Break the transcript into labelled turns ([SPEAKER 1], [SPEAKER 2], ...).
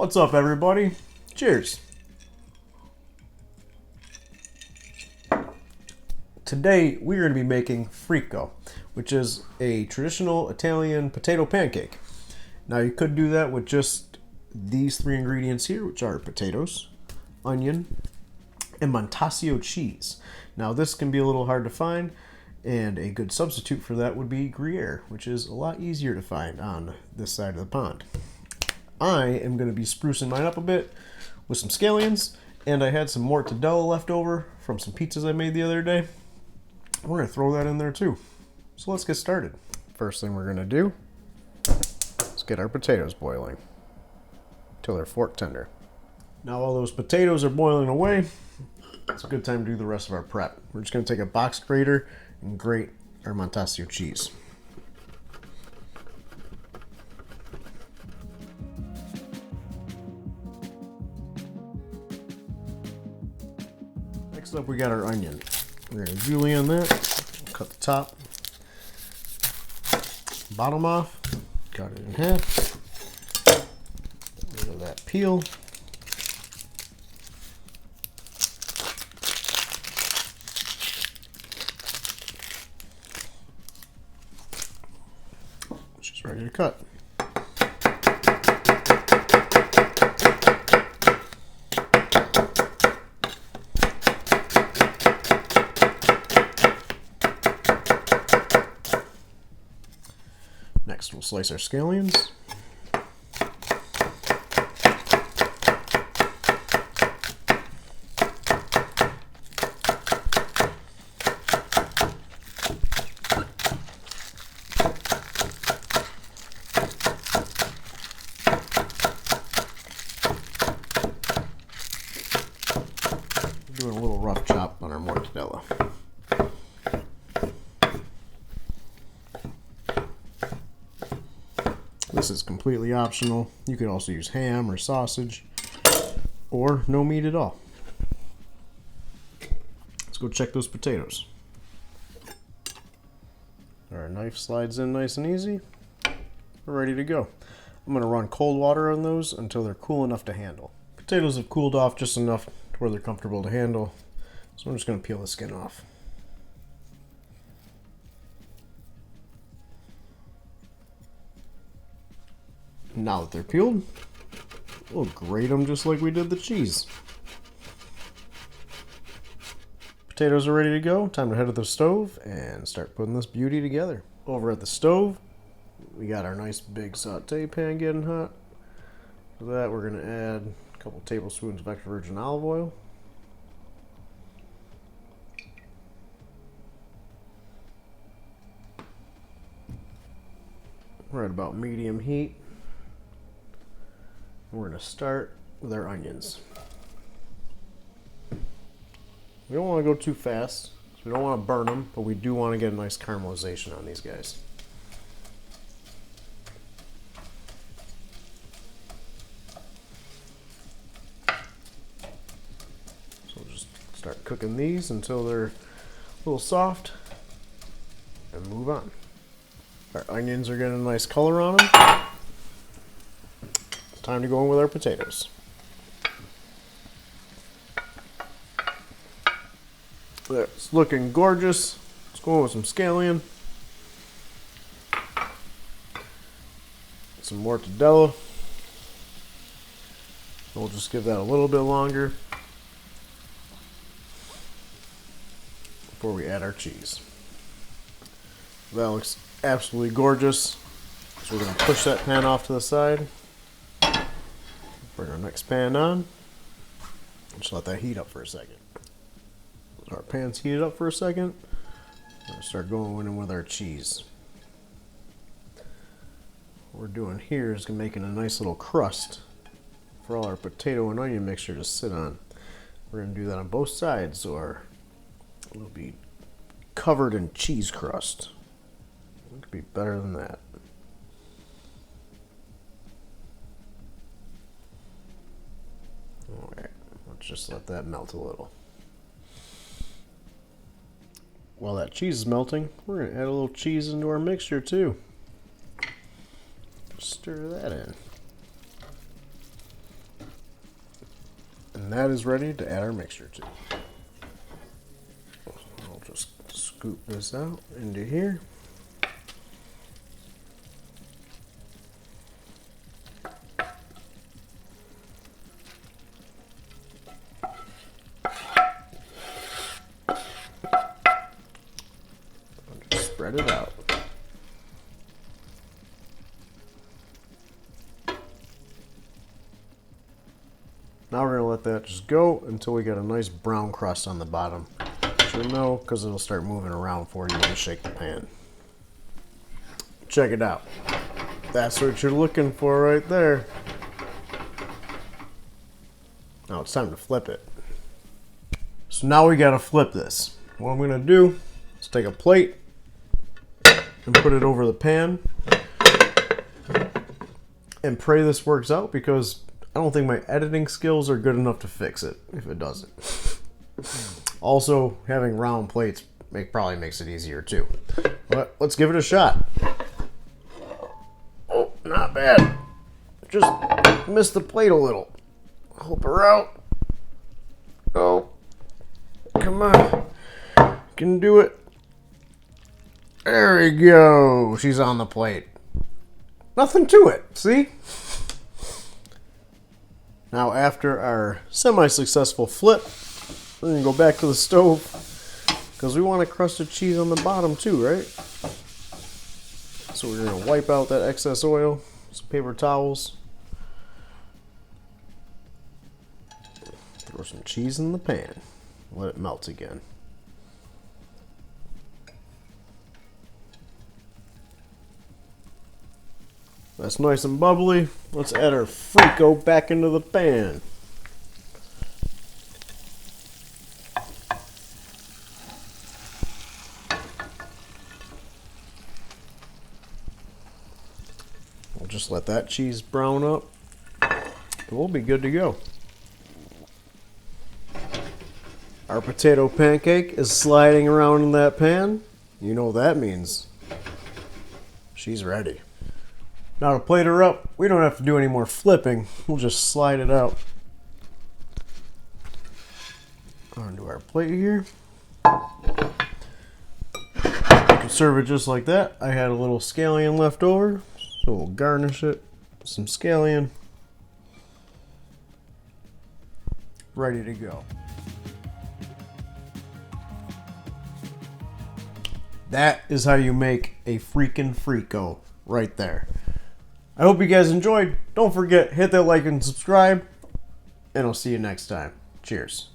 [SPEAKER 1] What's up, everybody? Cheers. Today we're going to be making Fricco, which is a traditional Italian potato pancake. Now you could do that with just these three ingredients here, which are potatoes, onion, and montasio cheese. Now this can be a little hard to find, and a good substitute for that would be gruyere, which is a lot easier to find on this side of the pond. I am going to be sprucing mine up a bit with some scallions, and I had some mortadella left over from some pizzas I made the other day. We're going to throw that in there too. So let's get started. First thing we're going to do is get our potatoes boiling until they're fork tender. Now all those potatoes are boiling away, it's a good time to do the rest of our prep. We're just going to take a box grater and grate our montasio cheese. Next up we got our onion. We're going to julienne that, cut the top, bottom off, cut it in half, rid of that peel. Which is ready to cut. Next, we'll slice our scallions. Doing a little rough chop on our mortadella. This is completely optional. You could also use ham or sausage, or no meat at all. Let's go check those potatoes. Our knife slides in nice and easy. We're ready to go. I'm going to run cold water on those until they're cool enough to handle. Potatoes have cooled off just enough to where they're comfortable to handle, so I'm just going to peel the skin off. Now that they're peeled, we'll grate them just like we did the cheese. Potatoes are ready to go. Time to head to the stove and start putting this beauty together. Over at the stove, we got our nice big sauté pan getting hot. For that, we're going to add a couple tablespoons of extra virgin olive oil. We're at about medium heat. We're going to start with our onions. We don't want to go too fast, so we don't want to burn them, but we do want to get a nice caramelization on these guys. So we'll just start cooking these until they're a little soft and move on. Our onions are getting a nice color on them. Time to go in with our potatoes. It's looking gorgeous. Let's go in with some scallion, some mortadella. We'll just give that a little bit longer before we add our cheese. That looks absolutely gorgeous. So we're going to push that pan off to the side. Bring our next pan on. Just let that heat up for a second. Our pan's heated up for a second. We're going to start going in with our cheese. What we're doing here is making a nice little crust for all our potato and onion mixture to sit on. We're going to do that on both sides, or it'll be covered in cheese crust. It could be better than that. Alright, let's just let that melt a little. While that cheese is melting, we're going to add a little cheese into our mixture too. Stir that in. And that is ready to add our mixture to. I'll just scoop this out into here. Spread it out. Now we're going to let that just go until we get a nice brown crust on the bottom. You'll know because it'll start moving around for you when you shake the pan. Check it out. That's what you're looking for right there. Now it's time to flip it. So now we got to flip this. What I'm going to do is take a plate and put it over the pan and pray this works out, because I don't think my editing skills are good enough to fix it if it doesn't. Also, having round plates probably makes it easier too. But let's give it a shot. Oh, not bad. Just missed the plate a little. Help her out. Oh, come on. Can do it. There we go. She's on the plate. Nothing to it, see? Now after our semi-successful flip, we're going to go back to the stove because we want a crusted cheese on the bottom too, right? So we're going to wipe out that excess oil, some paper towels. Throw some cheese in the pan. Let it melt again. That's nice and bubbly. Let's add our Frico back into the pan. We'll just let that cheese brown up, and we'll be good to go. Our potato pancake is sliding around in that pan. You know what that means. She's ready. Now to plate her up, we don't have to do any more flipping. We'll just slide it out onto our plate here. You can serve it just like that. I had a little scallion left over, so we'll garnish it with some scallion. Ready to go. That is how you make a freaking Frico right there. I hope you guys enjoyed. Don't forget, hit that like and subscribe, and I'll see you next time. Cheers.